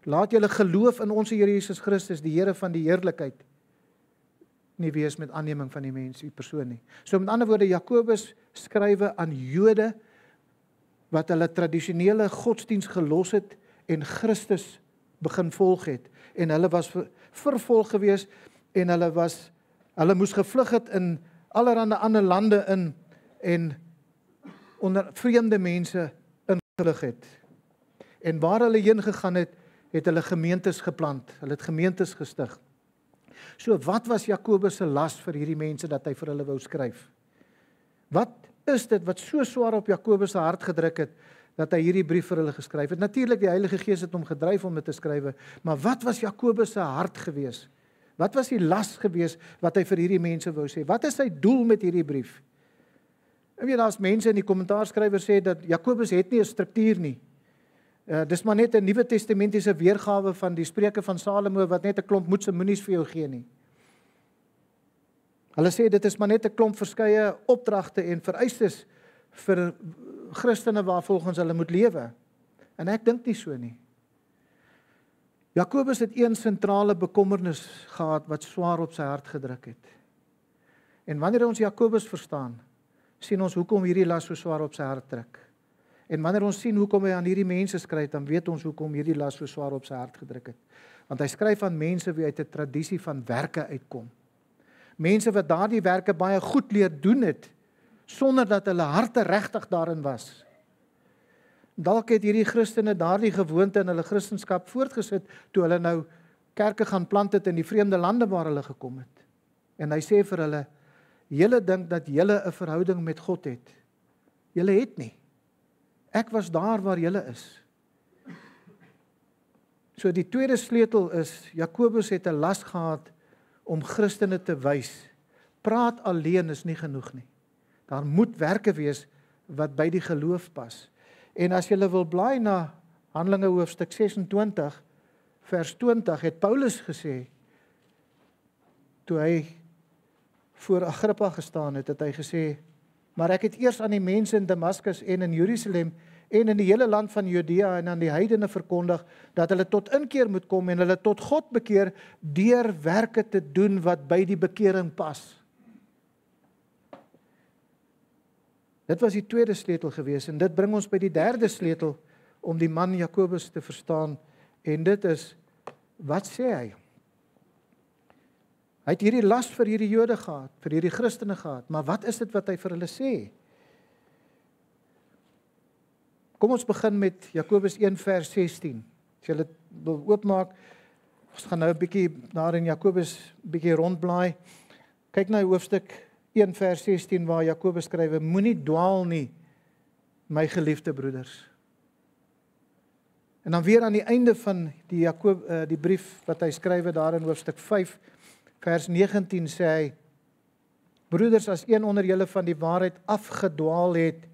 laat julle geloof in ons Here Jesus Christus, die Here van die heerlikheid, nie wees met aanneming van die mens, die persoon nie. So met ander woorde, Jakobus skrywe aan Jode wat hulle tradisionele godsdienst gelos het en Christus begin volg het. En hulle was vervolg gewees en hulle moes gevlug het in allerhande ander lande in en onder vreemde mense ingelig het. En waar hulle heen gegaan het, het hulle gemeentes geplant, hulle het gemeentes gestig. So wat was Jakobus se las vir hierdie mense dat hy vir hulle wou skryf? Wat is dit wat so swaar op Jakobus se hart gedruk het, dat hy hierdie brief vir hulle geskryf het? Natuurlik, die Heilige Gees het hom gedryf om dit te skrywe, maar wat was Jakobus se hart gewees? Wat was die las gewees wat hy vir hierdie mense wou sê? Wat is sy doel met hierdie brief? En weet, daar's mense in die kommentaarskrywer sê dat Jakobus het nie 'n struktuur nie. Dis maar net 'n Nuwe Testamentiese weergawe van die Spreuke van Salomo wat net 'n klomp moedse moenies vir jou gee nie. Hulle sê dit is maar net 'n klomp verskeie opdragte en vereistes vir Christene waarvolgens hulle moet lewe. En ek dink nie so nie. Jakobus het een sentrale bekommernis gehad wat swaar op sy hart gedruk het. En wanneer ons Jakobus verstaan, sien ons hoekom hierdie las so swaar op sy hart druk. En wanneer ons sien hoekom hy aan hierdie mense skryf, dan weet ons hoekom hierdie las so swaar op sy hart gedruk het. Want hy skryf aan mense wie uit 'n tradisie van werke uitkom. Mense wat daardie werke baie goed leer doen het, sonder dat hulle harte regtig daarin was. Dalk het hierdie Christene daardie gewoonte in hulle Christendom voortgesit, toe hulle nou kerke gaan plant het in die vreemde lande waar hulle gekom het. En hy sê vir hulle, julle dink dat julle 'n verhouding met God het. Julle het nie. Ek was daar waar julle is. So die tweede sleutel is, Jakobus het 'n las gehad om Christene te wys. Praat alleen is nie genoeg nie. Daar moet werke wees wat by die geloof pas. En as jy wil blaai na Handelinge hoofstuk 26, vers 20, het Paulus gesê, toe hy voor Agrippa gestaan het, het hy gesê, maar ek het eers aan die mense in Damaskus en in Jerusalem en in die hele land van Judea en aan die heidene verkondig, dat hulle tot inkeer moet kom en hulle tot God bekeer, deur werke te doen wat by die bekering pas. Dit was die tweede sleutel gewees, en dit bring ons by die derde sleutel, om die man Jakobus te verstaan, en dit is, wat sê hy? Hy het hierdie las vir hierdie Jode gehad, vir hierdie Christene gehad, maar wat is dit wat hy vir hulle sê? Kom ons begin met Jakobus 1 vers 16. As jy dit wil oopmaak, ons gaan nou 'n bietjie daar in Jakobus bietjie rondblaai. Kyk na hoofstuk 1 vers 16 waar Jakobus skryf: Moenie dwaal nie, my geliefde broeders. En dan weer aan die einde van die brief wat hy skryf daar in hoofstuk 5 vers 19 sê hy: Broeders, as een onder julle van die waarheid afgedwaal het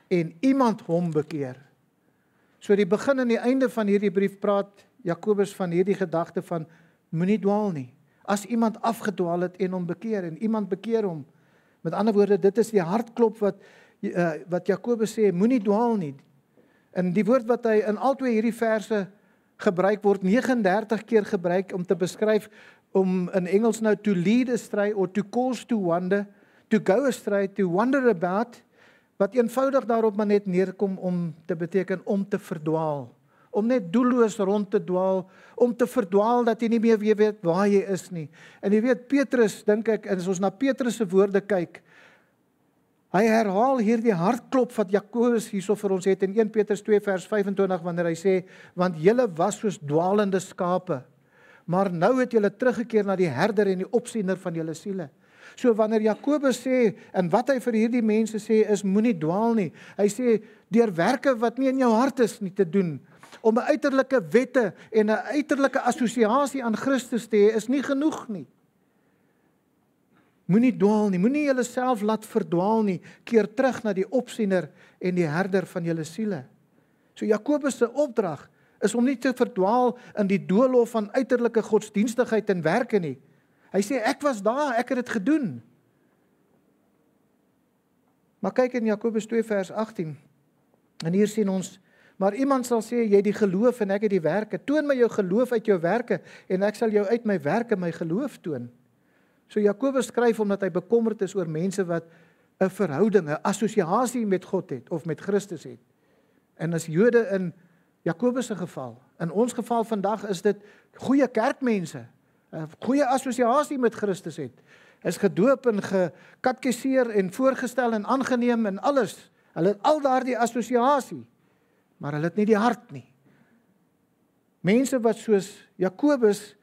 en iemand hom bekeer. So die begin en die einde van hierdie brief praat Jakobus van hierdie gedagte van moenie dwaal nie. As iemand afgedwaal het en hom bekeer en iemand bekeer hom. Met ander woorde, dit is die hartklop wat Jakobus sê, moenie dwaal nie. En die woord wat hy in al twee hierdie verse gebruik word 39 keer gebruik om te beskryf, om in Engels nou to lead astray or to cause to wander, to go astray, to wander about, wat eenvoudig daarop maar net neerkom om te beteken om te verdwaal. Om net doelloos rond te dwaal, om te verdwaal dat jy nie meer weet waar jy is nie. En jy weet, Petrus, dink ek, en as ons na Petrus se woorde kyk, hy herhaal hierdie hartklop wat Jakobus hierso vir ons het in 1 Petrus 2 vers 25, wanneer hy sê, want julle was soos dwaalende skape, maar nou het julle teruggekeer na die herder en die opsiener van julle siele. So wanneer Jakobus sê, en wat hy vir hierdie mense sê, is moenie dwaal nie. Hy sê, deur werke wat nie in jou hart is nie te doen, om 'n uiterlike wette en 'n uiterlike assosiasie aan Christus te hê, is nie genoeg nie. Moenie dwaal nie, moenie julleself laat verdwaal nie, keer terug na die opsiener en die herder van julle siele. So Jakobus se opdrag is om nie te verdwaal in die doolhof van uiterlike godsdienstigheid en werke nie. Hy sê, ek was daar, ek het dit gedoen. Maar kyk in Jakobus 2 vers 18, en hier sien ons, maar iemand sal sê, jy het die geloof en ek het die werke, toon my jou geloof uit jou werke, en ek sal jou uit my werke my geloof toon. So Jakobus skryf omdat hy bekommerd is oor mense wat 'n verhouding, 'n assosiasie met God het, of met Christus het. En as Jode in Jakobus se geval, in ons geval vandag is dit goeie kerkmense, 'n goeie assosiasie met Christus het, is gedoop en gekatkeseer en voorgestel en aangeneem en alles. Hulle het al daardie assosiasie, maar hulle het nie die hart nie. Mense wat soos Jakobus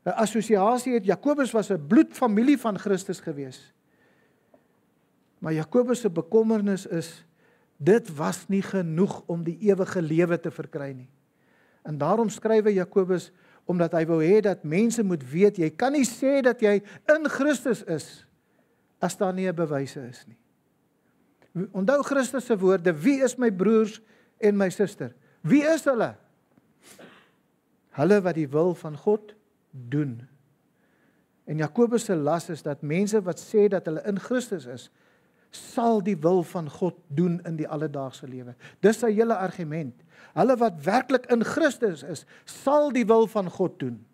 'n assosiasie het, Jakobus was 'n bloedfamilie van Christus gewees. Maar Jakobus se bekommernis is, dit was nie genoeg om die ewige lewe te verkry nie. En daarom skryf Jakobus, omdat hy wou hê dat mense moet weet, jy kan nie sê dat jy in Christus is, as daar nie 'n bewyse is nie. Onthou Christus se woorde, wie is my broers en my suster? Wie is hulle? Hulle wat die wil van God doen. En Jakobus se las is dat mense wat sê dat hulle in Christus is, sal die wil van God doen in die alledaagse lewe. Dis sy hele argument. Hulle wat werklik in Christus is, sal die wil van God doen.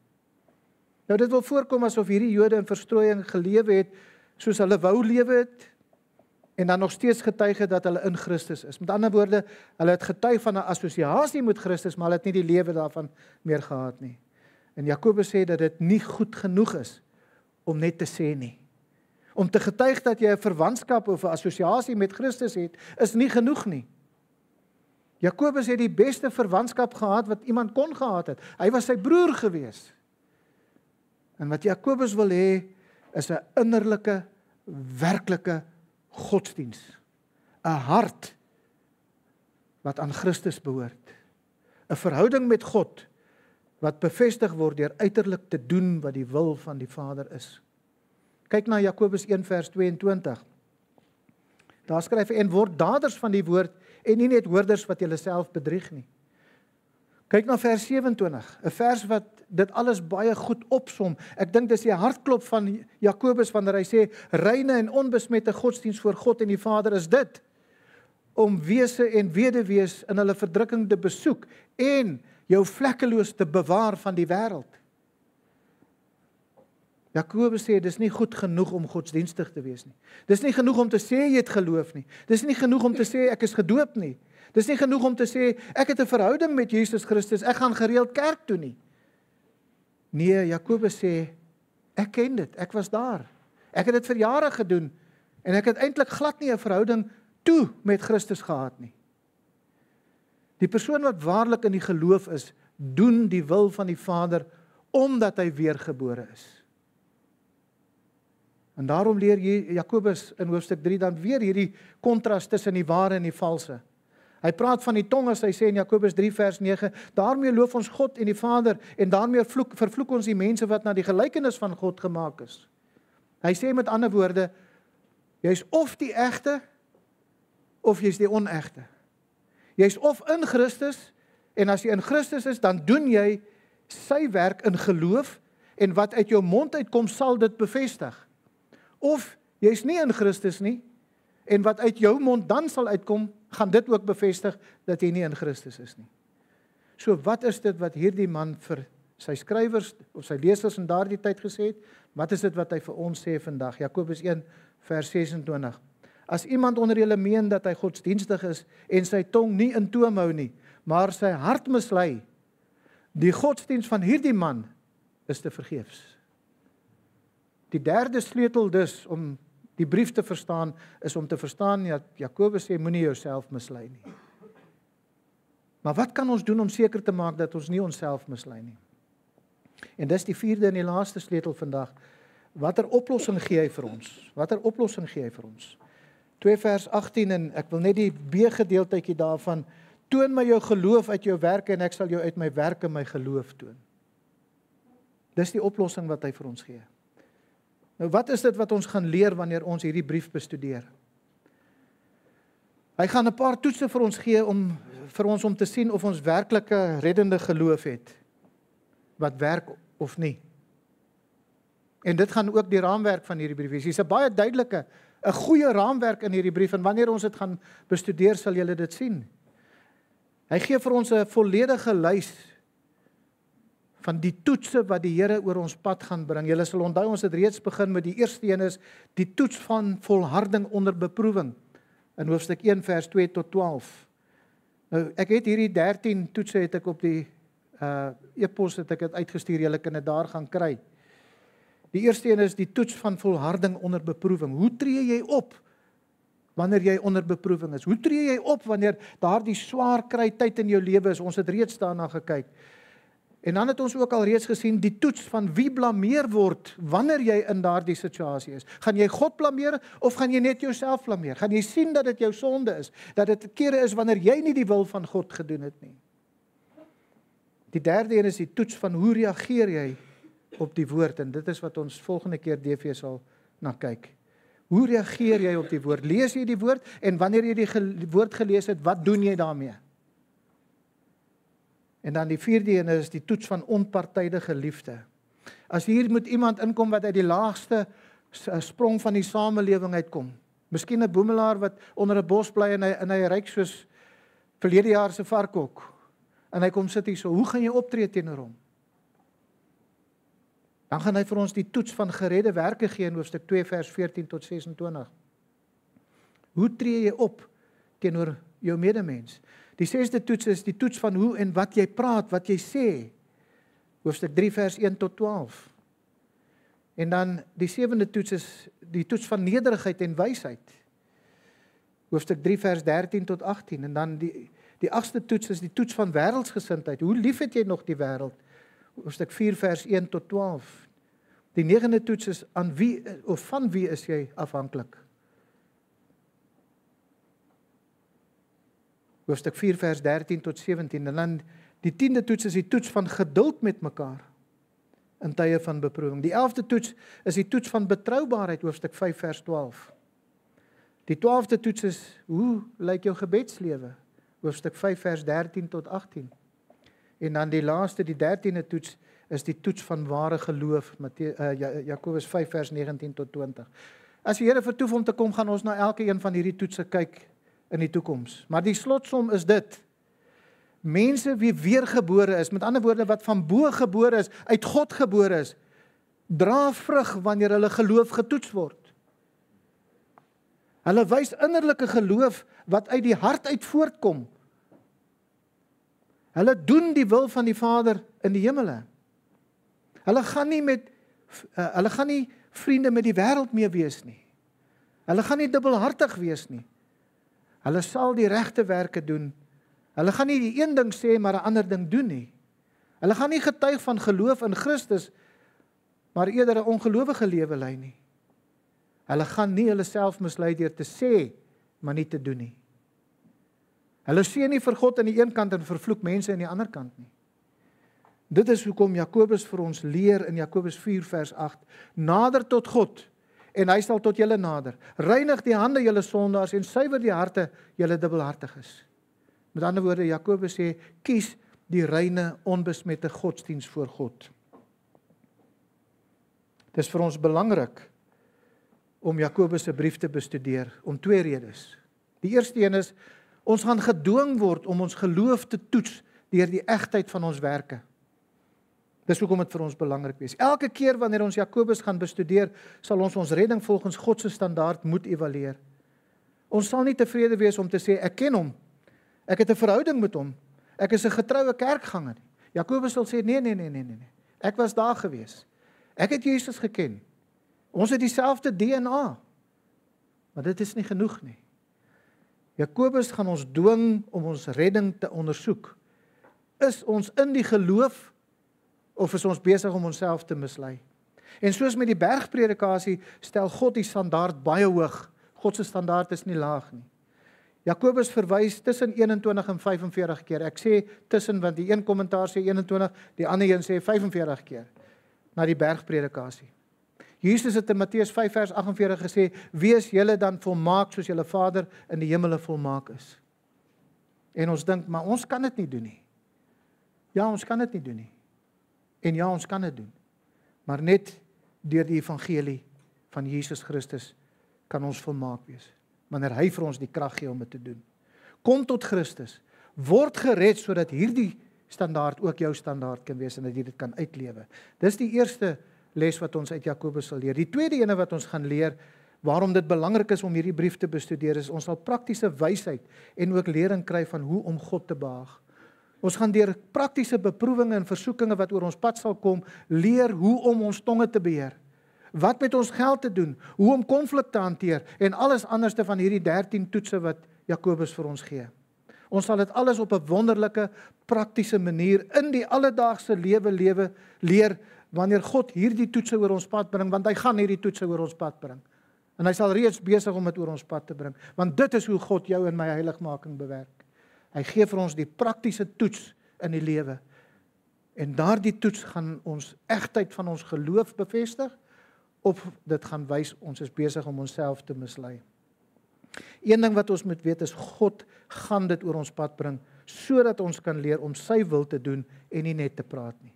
Nou dit wil voorkom asof hierdie Jode in verstrooiing gelewe het, soos hulle wou lewe het, en dan nog steeds getuig het dat hulle in Christus is. Met ander woorde, hulle het getuig van 'n assosiasie met Christus, maar hulle het nie die lewe daarvan meer gehad nie. En Jakobus sê dat dit nie goed genoeg is om net te sê nie. Om te getuig dat jy 'n verwantskap of 'n assosiasie met Christus het, is nie genoeg nie. Jakobus het die beste verwantskap gehad wat iemand kon gehad het. Hy was sy broer gewees. En wat Jakobus wil hê, is 'n innerlike, werklike godsdiens. 'n Hart wat aan Christus behoort. 'n Verhouding met God wat bevestig word deur uiterlik te doen wat die wil van die Vader is. Kyk na Jakobus 1 vers 22. Daar skryf hy, en word daders van die woord en nie net hoorders wat julle self bedrieg nie. Kyk na vers 27, 'n vers wat dit alles baie goed opsom. Ek dink dis die hartklop van Jakobus wanneer hy sê, reine en onbesmette godsdiens voor God en die Vader is dit, om wese en weduwees in hulle verdrukking te besoek en jou vlekkeloos te bewaar van die wêreld. Jakobus sê, dis nie goed genoeg om godsdienstig te wees nie. Dis nie genoeg om te sê jy het geloof nie. Dis nie genoeg om te sê ek is gedoop nie. Dis nie genoeg om te sê ek het 'n verhouding met Jesus Christus, ek gaan gereeld kerk toe nie. Nee, Jakobus sê, Ek ken dit, ek was daar. Ek het dit vir jare gedoen, en ek het eintlik glad nie 'n verhouding toe met Christus gehad nie. Die persoon wat waarlik in die geloof is, doen die wil van die Vader, omdat hy weergebore is. En daarom leer Jakobus in hoofstuk 3 dan weer hierdie kontras tussen die ware en die valse. Hy praat van die tong as hy sê in Jakobus 3 vers 9, daarmee loof ons God en die Vader, en daarmee vervloek ons die mense wat na die gelykenis van God gemaak is. Hy sê met ander woorde, jy's of die egte, of jy's die onegte. Jy's of in Christus, en as jy in Christus is, dan doen jy sy werk in geloof, en wat uit jou mond uitkom, sal dit bevestig. Of jy's nie in Christus nie, en wat uit jou mond dan sal uitkom, gaan dit ook bevestig dat jy nie in Christus is nie. So wat is dit wat hierdie man vir sy skrywers of sy lesers in daardie tyd gesê het? Wat is dit wat hy vir ons sê vandag? Jakobus 1 vers 26. As iemand onder julle meen dat hy godsdienstig is en sy tong nie in toom hou nie, maar sy hart mislei, die godsdienst van hierdie man is te vergeefs. Die derde sleutel dus om die brief te verstaan, is om te verstaan dat Jakobus sê, moenie jouself mislei nie. Maar wat kan ons doen om seker te maak dat ons nie onsself mislei nie? En dis die vierde en die laaste sleutel vandag. Watter oplossing gee hy vir ons? Watter oplossing gee hy vir ons? 2 vers 18, en ek wil net die B-gedeeltjie daarvan, toon my jou geloof uit jou werke, en ek sal jou uit my werke my geloof toon. Dis die oplossing wat hy vir ons gee. Nou wat is dit wat ons gaan leer wanneer ons hierdie brief bestudeer? Hy gaan 'n paar toetse vir ons gee vir ons om te sien of ons werklike reddende geloof het, wat werk of nie. En dit gaan ook die raamwerk van hierdie brief wees. Dis 'n baie duidelike, 'n goeie raamwerk in hierdie brief, en wanneer ons dit gaan bestudeer, sal julle dit sien. Hy gee vir ons 'n volledige lys van die toetse wat die Here oor ons pad gaan bring. Julle sal onthou, ons het reeds begin met die eerste een is die toets van volharding onder beproewing in hoofstuk 1 vers 2 tot 12. Nou, ek het hierdie 13 toetse het ek op die e-pos het ek dit uitgestuur, julle kan dit daar gaan kry. Die eerste een is die toets van volharding onder beproewing. Hoe tree jy op wanneer jy onder beproewing is? Hoe tree jy op wanneer daardie swaar kry tyd in jou lewe is? Ons het reeds daarna gekyk. En dan het ons ook al reeds gesien die toets van wie blameer word wanneer jy in daardie situasie is. Gaan jy God blameer of gaan jy net jouself blameer? Gaan jy sien dat dit jou sonde is? Dat dit kere is wanneer jy nie die wil van God gedoen het nie? Die derde een is die toets van hoe reageer jy op die woord, en dit is wat ons volgende keer DV sal na kyk. Hoe reageer jy op die woord? Lees jy die woord, en wanneer jy die woord gelees het, wat doen jy daarmee? En dan die vierde een is die toets van onpartydige liefde. As hier moet iemand inkom wat uit die laagste sprong van die samelewing uitkom, miskien 'n boemelaar wat onder 'n bos bly en hy ryk soos verlede jaar se varkhok, en hy kom sit hier so, hoe gaan jy optree teenoor hom? Dan gaan hy vir ons die toets van geredde werke gee in hoofstuk 2 vers 14 tot 26. Hoe tree jy op teenoor jou medemens? Die 6de toets is die toets van hoe en wat jy praat, wat jy sê. Hoofstuk 3 vers 1 tot 12. En dan die 7de toets is die toets van nederigheid en wysheid. Hoofstuk 3 vers 13 tot 18. En dan die 8ste toets is die toets van wêreldsgesindheid. Hoe lief het jy nog die wêreld? Hoofstuk 4 vers 1 tot 12. Die 9de toets is aan wie of van wie is jy afhanklik? Hoofstuk 4 vers 13 tot 17. En dan die 10de toets is die toets van geduld met mekaar in tye van beproewing. Die 11de toets is die toets van betroubaarheid, hoofstuk 5 vers 12. Die 12de toets is hoe lyk jou gebedslewe? Hoofstuk 5 vers 13 tot 18. En dan die laaste, die 13de toets, is die toets van ware geloof, Jakobus 5 vers 19 tot 20. As die Here vertoef om te kom, gaan ons na elke een van hierdie toetse kyk in die toekoms. Maar die slotsom is dit: mense wie weergebore is, met ander woorde wat van bo gebore is, uit God gebore is, dra vrug wanneer hulle geloof getoets word. Hulle wys innerlike geloof wat uit die hart uit voortkom. Hulle doen die wil van die Vader in die hemele. Hulle gaan nie met Hulle gaan nie vriende met die wêreld mee wees nie. Hulle gaan nie dubbelhartig wees nie. Hulle sal die regte werke doen. Hulle gaan nie die een ding sê, maar 'n ander ding doen nie. Hulle gaan nie getuig van geloof in Christus, maar eerder 'n ongelowige lewe lei nie. Hulle gaan nie hulle self mislei deur te sê, maar nie te doen nie. Hulle seën nie vir God aan die een kant en vervloek mense aan die ander kant nie. Dit is hoekom Jakobus vir ons leer in Jakobus 4 vers 8, nader tot God, en hy sal tot julle nader. Reinig die hande julle sondaars en suiwer die harte julle dubbelhartiges. Met ander woorde, Jakobus sê, kies die reine, onbesmette godsdiens voor God. Dit is vir ons belangrik om Jakobus se brief te bestudeer, om 2 redes. Die eerste een is, ons gaan gedwing word om ons geloof te toets deur die egtheid van ons werke. Dis hoekom dit vir ons belangrik is. Elke keer wanneer ons Jakobus gaan bestudeer, sal ons redding volgens God se standaard moet evalueer. Ons sal nie tevrede wees om te sê, ek ken hom, ek het 'n verhouding met hom, ek is 'n getroue kerkganger. Jakobus sal sê, nee, ek was daar gewees. Ek het Jesus geken. Ons het dieselfde DNA. Maar dit is nie genoeg nie. Jakobus gaan ons dwing om ons redding te ondersoek. Is ons in die geloof, of is ons besig om onsself te mislei? En soos met die bergpredikasie, stel God die standaard baie hoog. God se standaard is nie laag nie. Jakobus verwys tussen 21 en 45 keer. Ek sê tussen, want die een kommentaar sê 21, die ander een sê 45 keer, na die bergpredikasie. Jesus het in Matteus 5 vers 48 gesê, wees julle dan volmaak soos julle Vader in die hemele volmaak is. En ons dink, maar ons kan dit nie doen nie. Ja, ons kan dit nie doen nie. En ja, ons kan dit doen. Maar net deur die evangelie van Jesus Christus kan ons volmaak wees. Wanneer hy vir ons die krag gee om dit te doen. Kom tot Christus. Word gered sodat hierdie standaard ook jou standaard kan wees en dat jy dit kan uitlewe. Dis die eerste les wat ons uit Jakobus sal leer. Die tweede ene wat ons gaan leer, waarom dit belangrik is om hierdie brief te bestudeer, is ons sal praktiese wysheid en ook lering kry van hoe om God te behaag. Ons gaan deur praktiese beproewinge en versoekinge wat oor ons pad sal kom, leer hoe om ons tonge te beheer. Wat met ons geld te doen, hoe om konflik te hanteer en alles anderste van hierdie 13 toetse wat Jakobus vir ons gee. Ons sal dit alles op 'n wonderlike, praktiese manier in die alledaagse lewe leer wanneer God hierdie toetse oor ons pad bring, want hy gaan hierdie toetse oor ons pad bring. En hy sal reeds besig om dit oor ons pad te bring, want dit is hoe God jou en my heiligmaking bewerk. Hy gee vir ons die praktiese toets in die lewe. En daardie toets gaan ons egtheid van ons geloof bevestig, of dit gaan wys ons is besig om onsself te mislei. Een ding wat ons moet weet is, God gaan dit oor ons pad bring, sodat ons kan leer om sy wil te doen en nie net te praat nie.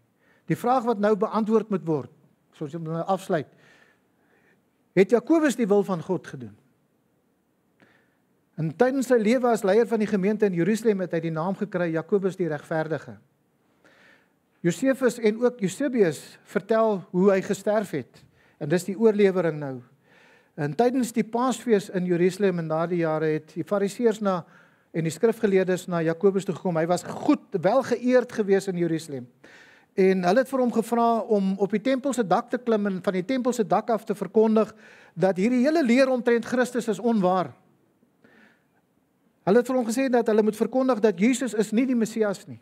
Die vraag wat nou beantwoord moet word, soos ons nou afsluit, het Jakobus die wil van God gedoen? En tydens sy lewe as leier van die gemeente in Jerusalem het hy die naam gekry, Jakobus die regverdige. Josefus en ook Eusebius vertel hoe hy gesterf het, en dis die oorlewering nou. En tydens die Paasfees in Jerusalem in daardie jare het die Fariseërs en die skrifgeleerdes na Jakobus toe gekom. Hy was wel geëerd gewees in Jerusalem. En hulle het vir hom gevra om op die tempel se dak te klim en van die tempel se dak af te verkondig dat hierdie hele leer omtrent Christus is onwaar. Hulle het vir hom gesê dat hulle moet verkondig dat Jesus is nie die Messias nie.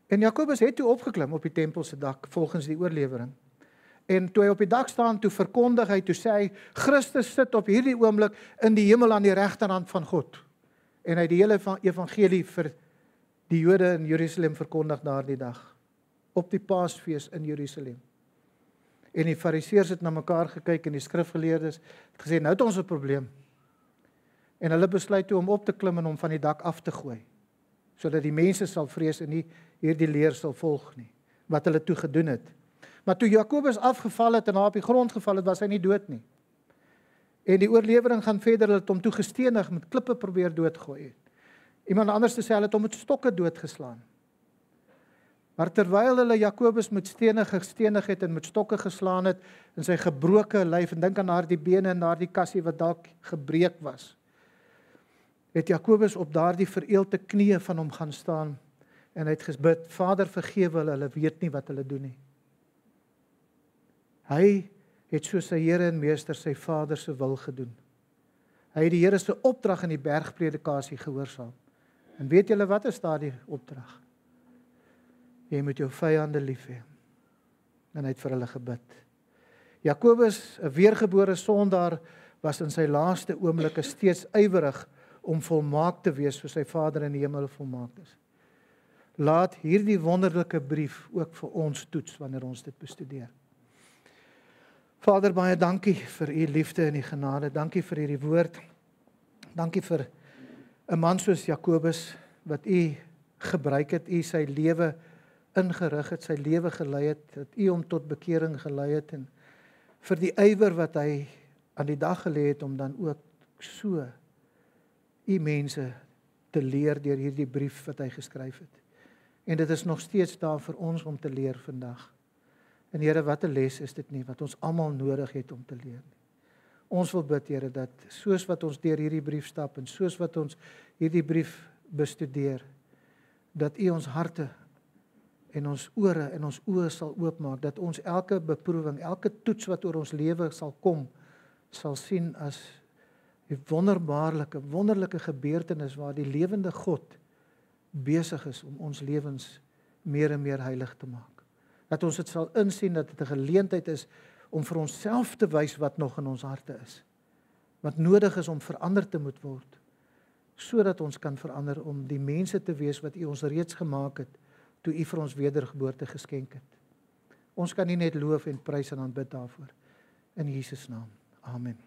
En Jakobus het toe opgeklim op die tempel se dak volgens die oorlewering. En toe hy op die dak staan, toe verkondig hy, toe sê hy, Christus sit op hierdie oomblik in die hemel aan die regterhand van God. En hy het die hele evangelie vir die Jode in Jerusalem verkondig daardie dag, op die Paasfees in Jerusalem. En die Fariseërs het na mekaar gekyk en die skrifgeleerdes het gesê, nou het ons 'n probleem. En hulle besluit toe om op te klim en hom van die dak af te gooi, sodat die mense sal vrees en nie hierdie leer sal volg nie, wat hulle toe gedoen het. Maar toe Jakobus afgeval het en op die grond geval het, was hy nie dood nie. En die oorlewering gaan verder, hulle het hom toe gestenig, met klippe probeer doodgooi het. Iemand anders sê, hulle het hom met stokke doodgeslaan. Maar terwyl hulle Jakobus met stene gestenig het en met stokke geslaan het, in sy gebroke lyf, en dink aan daardie bene en daardie kassie wat dalk gebreek was, het Jakobus op daardie vereelde knieë van hom gaan staan, en hy het gebid, Vader vergewe hulle, hulle weet nie wat hulle doen nie. Hy het so sy Here en Meester, sy Vader se wil gedoen. Hy het die Here se opdrag in die bergpredikasie gehoorsaam. En weet julle wat is daardie opdrag? Jy moet jou vyande lief hê. En hy het vir hulle gebid. Jakobus, 'n weergebore sondaar, was in sy laaste oomblikke steeds ywerig om volmaak te wees soos sy Vader in die hemel volmaak is. Laat hierdie wonderlike brief ook vir ons toets wanneer ons dit bestudeer. Vader, baie dankie vir u liefde en u genade. Dankie vir hierdie woord. Dankie vir 'n man soos Jakobus wat u gebruik het, u sy lewe ingerig het, sy lewe gelei het, dat u hom tot bekering gelei het en vir die ywer wat hy aan die dag gelê het om dan ook so u mense te leer deur hierdie brief wat hy geskryf het. En dit is nog steeds daar vir ons om te leer vandag. En Here, wat 'n les is dit nie, wat ons almal nodig het om te leer nie. Ons wil bid, Here, dat soos wat ons deur hierdie brief stap en soos wat ons hierdie brief bestudeer, dat u ons harte en ons ore en ons oë sal oopmaak, dat ons elke beproewing, elke toets wat oor ons lewe sal kom, sal sien as 'n wonderlike gebeurtenis waar die lewende God besig is om ons lewens meer en meer heilig te maak. Dat ons dit sal insien dat dit 'n geleentheid is om vir onsself te wys wat nog in ons harte is, wat nodig is om verander te moet word, sodat ons kan verander om die mense te wees wat u ons reeds gemaak het, toe u vir ons wedergeboorte geskenk het. Ons kan nie net loof en prys en aanbid daarvoor. In Jesus naam. Amen.